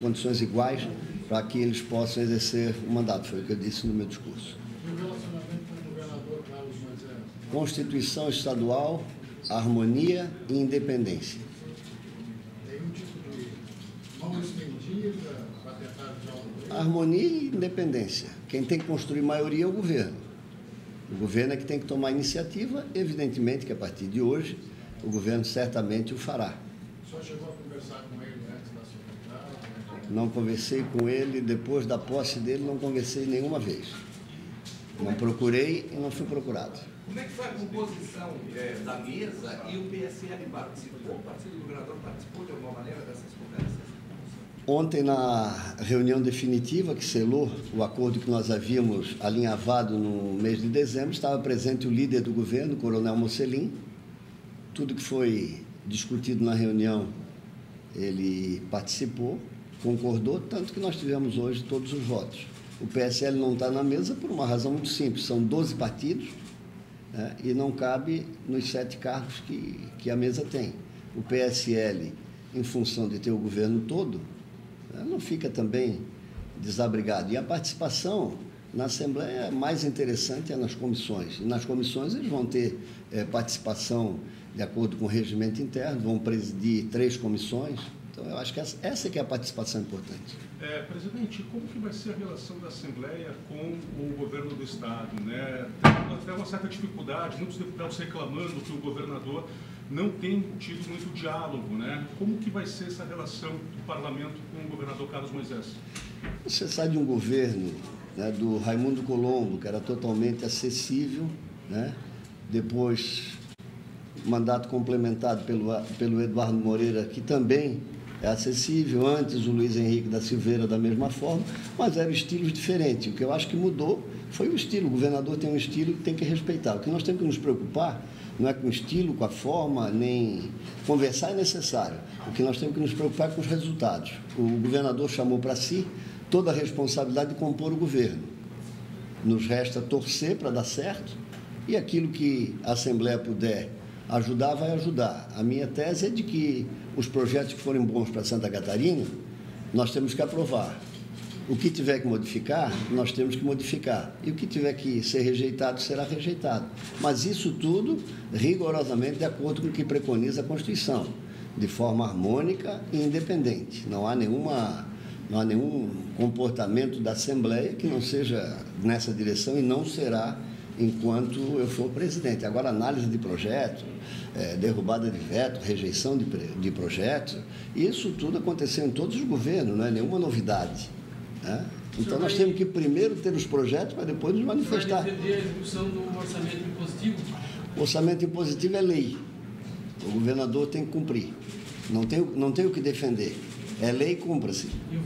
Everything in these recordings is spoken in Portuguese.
condições iguais para que eles possam exercer o mandato, foi o que eu disse no meu discurso. E o relacionamento com o governador Carlos Moisés? Constituição estadual, harmonia e independência. Nenhum tipo de mão estendida para tentar dialogar? Harmonia e independência. Quem tem que construir maioria é o governo. O governo é que tem que tomar iniciativa, evidentemente que a partir de hoje o governo certamente o fará. O senhor chegou a conversar com ele antes da secretária? Não conversei com ele, depois da posse dele, não conversei nenhuma vez. Não procurei e não fui procurado. Como é que foi a composição da mesa e o PSL participou? O partido do governador participou de alguma maneira dessas conversas? Ontem, na reunião definitiva que selou o acordo que nós havíamos alinhavado no mês de dezembro, estava presente o líder do governo, o coronel Mocelin. Tudo que foi discutido na reunião, ele participou, concordou, tanto que nós tivemos hoje todos os votos. O PSL não está na mesa por uma razão muito simples, são 12 partidos, né, e não cabe nos 7 cargos que a mesa tem. O PSL, em função de ter o governo todo, não fica também desabrigado. E a participação na Assembleia mais interessante é nas comissões. E nas comissões eles vão ter participação de acordo com o regimento interno, vão presidir 3 comissões. Então, eu acho que essa que é a participação importante. Presidente, como que vai ser a relação da Assembleia com o governo do Estado, né? Tem até uma certa dificuldade, muitos deputados reclamando que o governador não tem tido muito diálogo, né? Como que vai ser essa relação do parlamento com o governador Carlos Moisés? Você sai de um governo, né, do Raimundo Colombo, que era totalmente acessível, né? Depois, mandato complementado pelo Eduardo Moreira, que também é acessível, antes o Luiz Henrique da Silveira da mesma forma, mas eram estilos diferentes. O que eu acho que mudou foi o estilo. O governador tem um estilo que tem que respeitar. O que nós temos que nos preocupar não é com o estilo, com a forma, nem conversar é necessário. O que nós temos que nos preocupar é com os resultados. O governador chamou para si toda a responsabilidade de compor o governo. Nos resta torcer para dar certo e aquilo que a Assembleia puder ajudar, vai ajudar. A minha tese é de que os projetos que forem bons para Santa Catarina, nós temos que aprovar. O que tiver que modificar, nós temos que modificar. E o que tiver que ser rejeitado, será rejeitado. Mas isso tudo, rigorosamente, de acordo com o que preconiza a Constituição, de forma harmônica e independente. Não há nenhum comportamento da Assembleia que não seja nessa direção e não será enquanto eu for presidente. Agora, análise de projeto, derrubada de veto, rejeição de projeto, isso tudo aconteceu em todos os governos, não é nenhuma novidade. Né? Então, nós temos que primeiro ter os projetos para depois nos manifestar. Vai defender a execução do orçamento impositivo? O orçamento impositivo é lei. O governador tem que cumprir. Não tem o que defender. É lei, cumpra-se. E o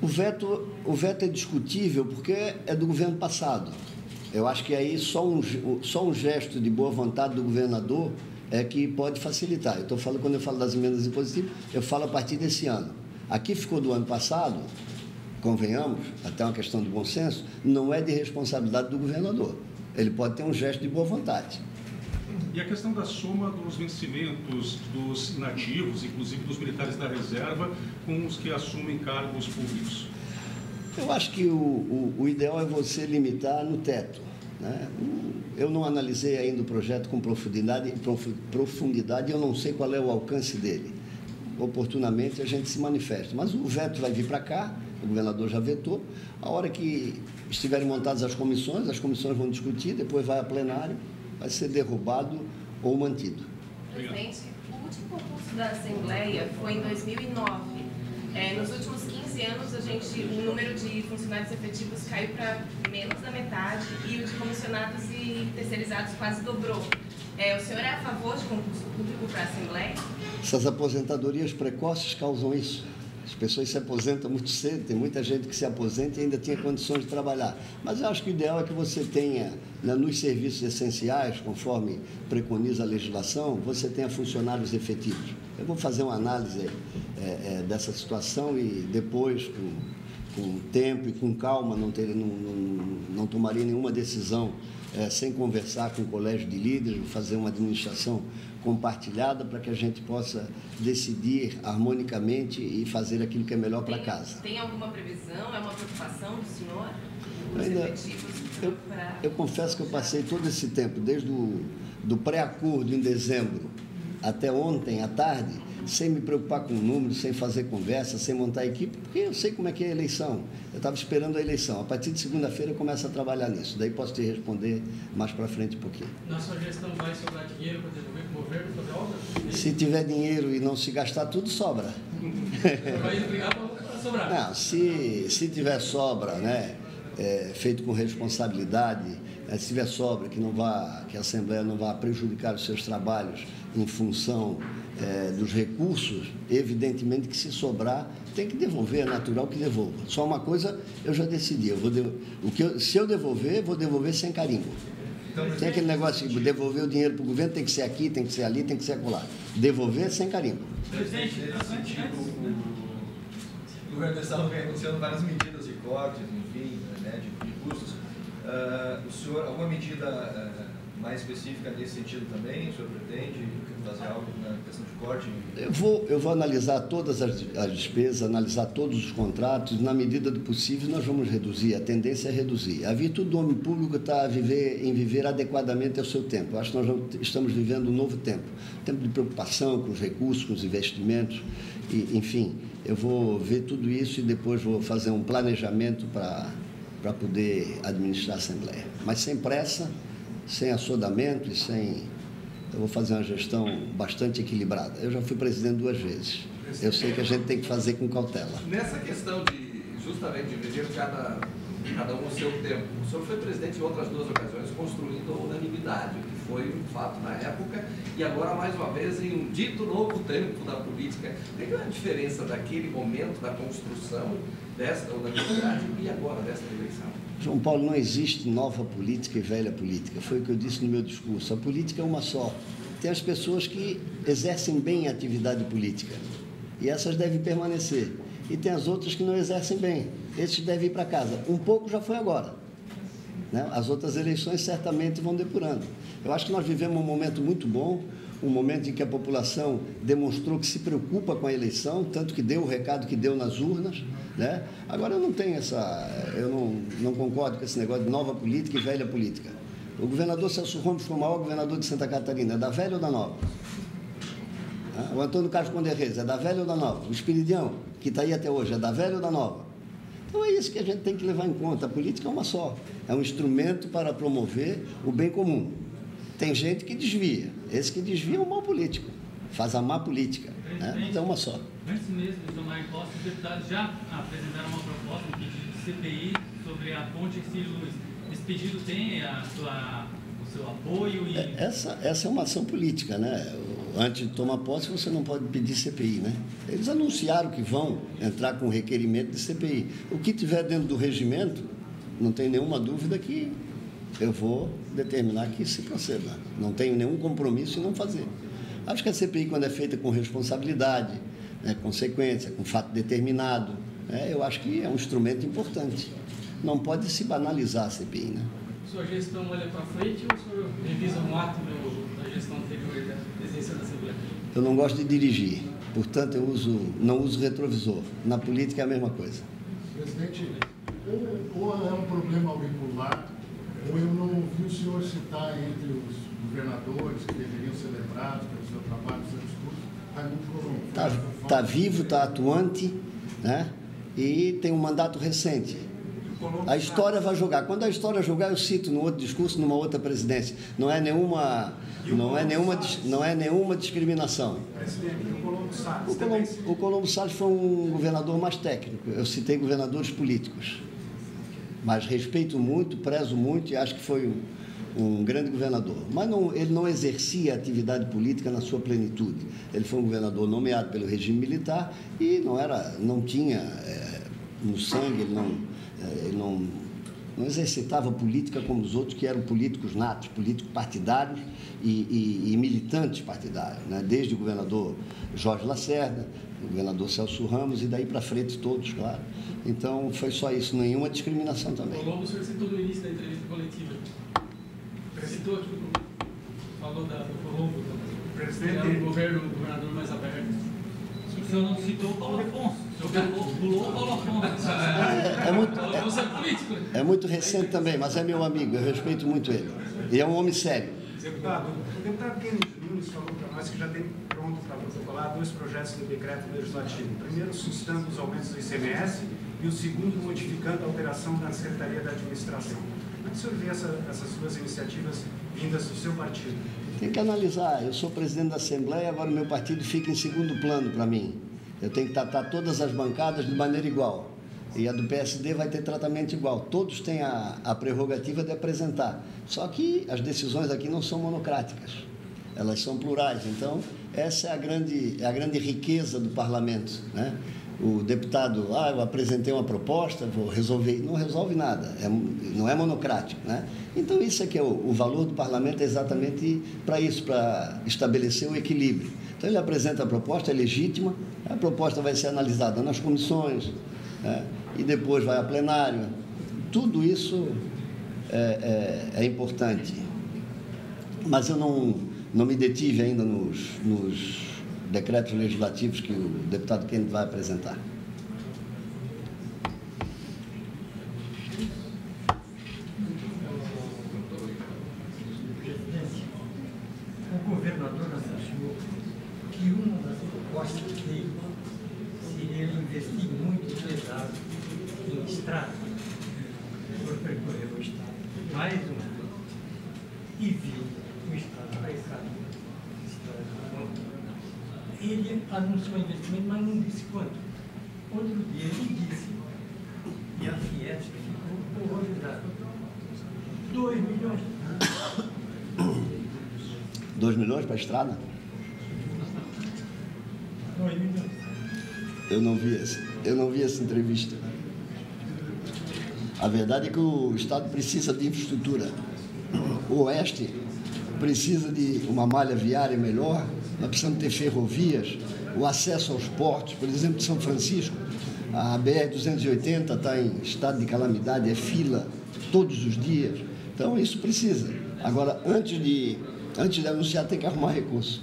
veto? O veto é discutível porque é do governo passado. Eu acho que aí só um gesto de boa vontade do governador é que pode facilitar. Eu estou falando, quando eu falo das emendas impositivas, eu falo a partir desse ano. Aqui ficou do ano passado, convenhamos, até uma questão de bom senso, não é de responsabilidade do governador. Ele pode ter um gesto de boa vontade. E a questão da soma dos vencimentos dos inativos, inclusive dos militares da reserva, com os que assumem cargos públicos? Eu acho que o ideal é você limitar no teto. Né? Eu não analisei ainda o projeto com profundidade, eu não sei qual é o alcance dele. Oportunamente a gente se manifesta. Mas o veto vai vir para cá, o governador já vetou. A hora que estiverem montadas as comissões vão discutir, depois vai a plenário, vai ser derrubado ou mantido. Presidente, o último concurso da Assembleia foi em 2009. Nos últimos 15 anos, o número de funcionários efetivos caiu para menos da metade e o de comissionados e terceirizados quase dobrou. O senhor é a favor de concurso público para a Assembleia? Essas aposentadorias precoces causam isso. As pessoas se aposentam muito cedo, tem muita gente que se aposenta e ainda tinha condições de trabalhar. Mas eu acho que o ideal é que você tenha, nos serviços essenciais, conforme preconiza a legislação, você tenha funcionários efetivos. Eu vou fazer uma análise dessa situação e depois, com tempo e com calma, não tomaria nenhuma decisão sem conversar com o colégio de líderes, fazer uma administração compartilhada para que a gente possa decidir harmonicamente e fazer aquilo que é melhor para casa. Tem alguma previsão? É uma preocupação do senhor? Eu confesso que eu passei todo esse tempo, desde do pré-acordo em dezembro até ontem à tarde, sem me preocupar com números, sem fazer conversa, sem montar equipe, porque eu sei como é que é a eleição. Eu estava esperando a eleição. A partir de segunda-feira eu começo a trabalhar nisso. Daí posso te responder mais para frente um pouquinho. Na sua gestão vai sobrar dinheiro para devolver para o governo fazer obra? Se tiver dinheiro e não se gastar tudo, sobra. Vai brigar para sobrar? Não, se tiver sobra, né, feito com responsabilidade, se tiver sobra, que a Assembleia não vá prejudicar os seus trabalhos em função dos recursos, evidentemente que se sobrar, tem que devolver, é natural que devolva. Só uma coisa eu já decidi, se eu devolver, vou devolver sem carimbo. Tem aquele negócio de devolver o dinheiro para o governo, tem que ser aqui, tem que ser ali, tem que ser acolá. Devolver sem carimbo. Presidente, o governo do Estado vem anunciando várias medidas de cortes, enfim, né, de custos. O senhor, alguma medida mais específica nesse sentido também? O senhor pretende fazer algo na questão de corte? Eu vou analisar todas as despesas, analisar todos os contratos. Na medida do possível, nós vamos reduzir. A tendência é reduzir. A virtude do homem público está em viver adequadamente ao seu tempo. Eu acho que nós estamos vivendo um novo tempo. Tempo de preocupação com os recursos, com os investimentos. E, enfim, eu vou ver tudo isso e depois vou fazer um planejamento para poder administrar a Assembleia. Mas sem pressa, sem assodamento e sem... Eu vou fazer uma gestão bastante equilibrada. Eu já fui presidente 2 vezes. Eu sei que a gente tem que fazer com cautela. Nessa questão de, justamente, de viver cada um o seu tempo, o senhor foi presidente em outras 2 ocasiões, construindo a unanimidade, que foi um fato na época, e agora, mais uma vez, em um dito novo tempo da política. Tem uma diferença daquele momento da construção desta unanimidade e agora desta eleição? João Paulo, não existe nova política e velha política. Foi o que eu disse no meu discurso. A política é uma só. Tem as pessoas que exercem bem a atividade política e essas devem permanecer. E tem as outras que não exercem bem. Esses devem ir para casa. Um pouco já foi agora, né? As outras eleições certamente vão depurando. Eu acho que nós vivemos um momento muito bom, um momento em que a população demonstrou que se preocupa com a eleição, tanto que deu o recado que deu nas urnas, né? Agora eu não tenho eu não concordo com esse negócio de nova política e velha política. O governador Celso Ramos foi o maior governador de Santa Catarina, é da velha ou da nova? O Antônio Carlos Conde Reis, é da velha ou da nova? O Espiridião, que está aí até hoje, é da velha ou da nova? Então é isso que a gente tem que levar em conta. A política é uma só, é um instrumento para promover o bem comum. Tem gente que desvia, esse que desvia é um mau político, faz a má política, né? Mas é uma só. Antes mesmo de tomar posse, os deputados já apresentaram uma proposta, um pedido de CPI sobre a ponte Ercílio Luz. Esse pedido tem o seu apoio? E... Essa é uma ação política, né? Antes de tomar posse, você não pode pedir CPI, né? Eles anunciaram que vão entrar com requerimento de CPI. O que tiver dentro do regimento, não tem nenhuma dúvida que eu vou determinar que se proceda. Não tenho nenhum compromisso em não fazer. Acho que a CPI, quando é feita com responsabilidade, né, consequência, com fato determinado, eu acho que é um instrumento importante. Não pode se banalizar a CPI, né? Sua gestão olha para frente ou o senhor revisa um ato da gestão anterior da presidência da Assembleia? Eu não gosto de dirigir, portanto, não uso retrovisor. Na política é a mesma coisa. Presidente, ou é um problema auricular, ou eu não ouvi o senhor citar entre os governadores que deveriam ser lembrados pelo seu trabalho, pelo seu discurso, Raimundo Colombo. Está vivo, está atuante, né? E tem um mandato recente. A história vai jogar. Quando a história jogar, eu cito no outro discurso, numa outra presidência. Não é nenhuma discriminação. O Colombo Salles foi um governador mais técnico. Eu citei governadores políticos. Mas respeito muito, prezo muito e acho que foi um grande governador. Mas ele não exercia a atividade política na sua plenitude. Ele foi um governador nomeado pelo regime militar e não tinha no sangue, ele não exercitava política como os outros que eram políticos natos, políticos partidários e militantes partidários, né? Desde o governador Jorge Lacerda, o governador Celso Ramos, e daí para frente todos, claro. Então, foi só isso, nenhuma discriminação também. O Lobo, o senhor citou no início da entrevista coletiva. Citou aqui, falou do Colombo, do governador mais aberto. O senhor não citou o Paulo Afonso. O senhor pulou o Paulo Afonso. Paulo Afonso é político. É muito recente também, mas é meu amigo, eu respeito muito ele. E é um homem sério. Deputado, o deputado Kennedy Nunes falou para nós que já tem pronto para protocolar 2 projetos de decreto legislativo. O primeiro, suscitando os aumentos do ICMS, e o segundo, modificando a alteração da Secretaria da Administração. Como é que o senhor vê essas duas iniciativas vindas do seu partido? Tem que analisar. Eu sou presidente da Assembleia, agora o meu partido fica em segundo plano para mim. Eu tenho que tratar todas as bancadas de maneira igual. E a do PSD vai ter tratamento igual. Todos têm a prerrogativa de apresentar. Só que as decisões aqui não são monocráticas. Elas são plurais. Então, essa é a grande riqueza do parlamento, né? O deputado, eu apresentei uma proposta, vou resolver. Não resolve nada, não é monocrático, né? Então, isso é que é o valor do parlamento, é exatamente para isso, para estabelecer o equilíbrio. Então, ele apresenta a proposta, é legítima, a proposta vai ser analisada nas comissões, né? E depois vai a plenário. Tudo isso é importante. Mas eu não me detive ainda nos decretos legislativos que o deputado Kennedy vai apresentar. O governador anunciou que uma das propostas dele seria ele investir muito pesado em estrada. O senhor percorreu o estado mais uma vez e viu o estado da estrada. Ele anunciou investimento, mas não disse quanto. Outro dia ele disse, e a Fiat ficou horrorizada. 2 milhões. 2 milhões para a estrada? 2 milhões. Eu não vi essa entrevista. A verdade é que o Estado precisa de infraestrutura. O Oeste precisa de uma malha viária melhor, nós precisamos ter ferrovias, o acesso aos portos, por exemplo, de São Francisco, a BR-280 está em estado de calamidade, é fila todos os dias. Então, isso precisa. Agora, antes de anunciar, tem que arrumar recurso.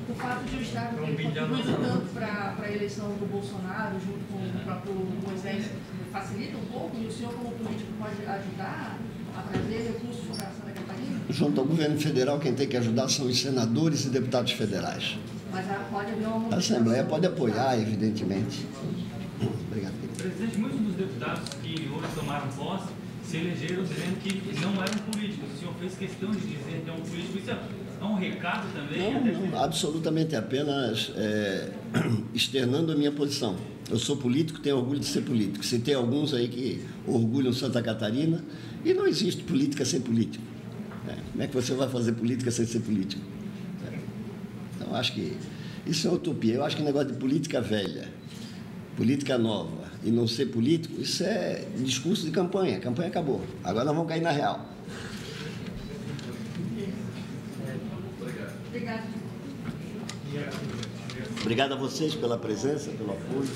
O fato de o Estado ter contribuído tanto para a eleição do Bolsonaro, junto com o próprio Moisés, facilita um pouco? E o senhor, como político, pode ajudar a trazer recursos para Santa Catarina? Junto ao governo federal, quem tem que ajudar são os senadores e deputados federais. Mas pode haver uma... A Assembleia pode apoiar, evidentemente. Obrigado. Presidente, muitos dos deputados que hoje tomaram posse se elegeram dizendo que não eram políticos. O senhor fez questão de dizer que é um político. Isso é um recado também? Não, absolutamente, apenas externando a minha posição. Eu sou político, tenho orgulho de ser político. Citei alguns aí que orgulham Santa Catarina, e não existe política sem político. Como é que você vai fazer política sem ser político? Então, acho que isso é utopia. Eu acho que o negócio de política velha, política nova e não ser político, isso é discurso de campanha. A campanha acabou. Agora nós vamos cair na real. Obrigado. Obrigado a vocês pela presença, pelo apoio.